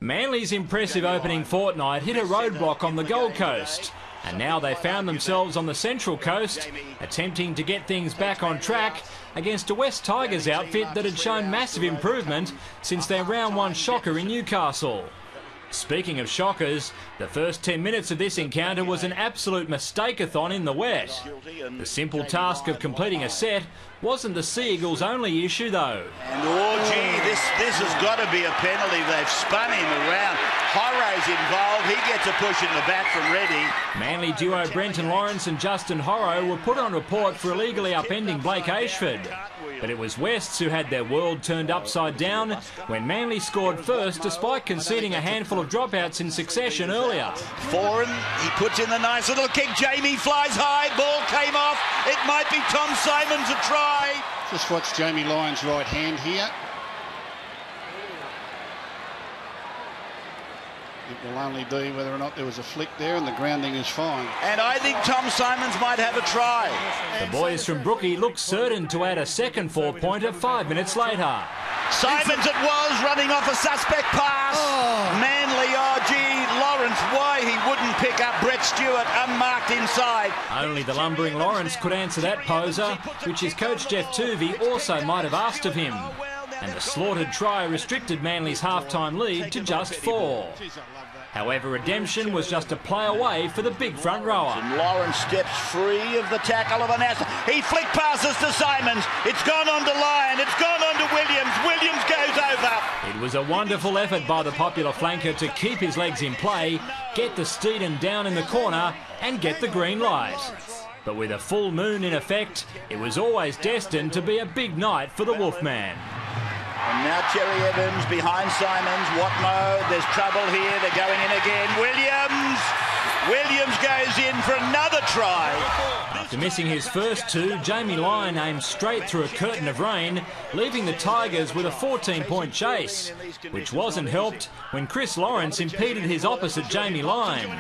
Manly's impressive opening fortnight hit a roadblock on the Gold Coast, and now they found themselves on the Central Coast, attempting to get things back on track against a West Tigers outfit that had shown massive improvement since their round one shocker in Newcastle. Speaking of shockers, the first 10 minutes of this encounter was an absolute mistake-a-thon in the wet. The simple task of completing a set wasn't the Sea Eagles' only issue, though. And this has got to be a penalty. They've spun him around. Horro's involved. He gets a push in the back from Reddy. Manly duo Brenton Lawrence and Justin Horro were put on report for illegally upending Blake Ashford. But it was Wests who had their world turned upside down when Manly scored first despite conceding a handful of dropouts in succession earlier. Foran, he puts in the nice little kick. Jamie flies high, ball came off. It might be Tom Simons a try. Just watch Jamie Lyon's right hand here. It will only be whether or not there was a flick there, and the grounding is fine. And I think Tom Simons might have a try. The boys from Brookie look certain to add a second four-pointer 5 minutes later. Simons it was, running off a suspect pass. Manly, Lawrence, why he wouldn't pick up Brett Stewart unmarked inside. Only the lumbering Lawrence could answer that poser, which his coach Jeff Tuvey also might have asked of him. And the slaughtered try restricted Manly's half-time lead to just 4. However, redemption was just a play away for the big front rower. And Lawrence steps free of the tackle of Anasta. He flick passes to Simons. It's gone on to Lyon. It's gone on to Williams. Williams goes over. It was a wonderful effort by the popular flanker to keep his legs in play, get the Steeden down in the corner and get the green light. But with a full moon in effect, it was always destined to be a big night for the Wolfman. And now Cherry Evans behind Simons. Watmo, there's trouble here. They're going in again. Williams goes in for another try. After missing his first two, Jamie Lyon aimed straight through a curtain of rain, leaving the Tigers with a 14-point chase, which wasn't helped when Chris Lawrence impeded his opposite Jamie Lyon.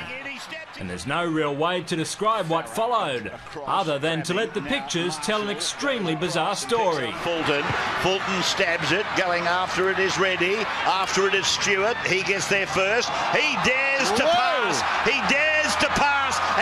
And there's no real way to describe what followed, other than to let the pictures tell an extremely bizarre story. Fulton stabs it, going after it is Reddy, after it is Stewart, he gets there first, he dares to pass,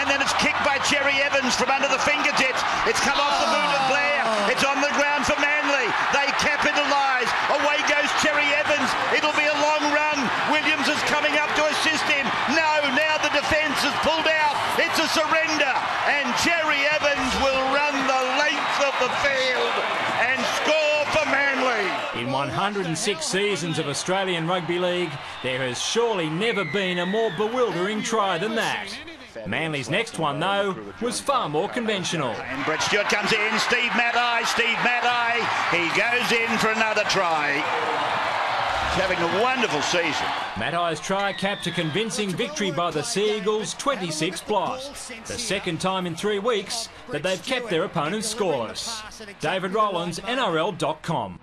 and then it's kicked by Cherry Evans from under the fingertips, it's come off the boot of Blair, it's on the ground for Manly, they capitalise, away goes Cherry Evans, it'll be a long run, Williams is coming up to assist him, now the defence is pulled out, it's a surrender, and Cherry Evans will run the length of the field and score for Manly. In 106 seasons of Australian Rugby League, there has surely never been a more bewildering try than that. Manly's next one, though, was far more conventional. And Brett Stewart comes in, Steve Matai, he goes in for another try. He's having a wonderful season. Matai's try capped a convincing victory by the Sea Eagles, 26 blot. The second time in 3 weeks that they've kept their opponents scoreless. David Rowlands, NRL.com.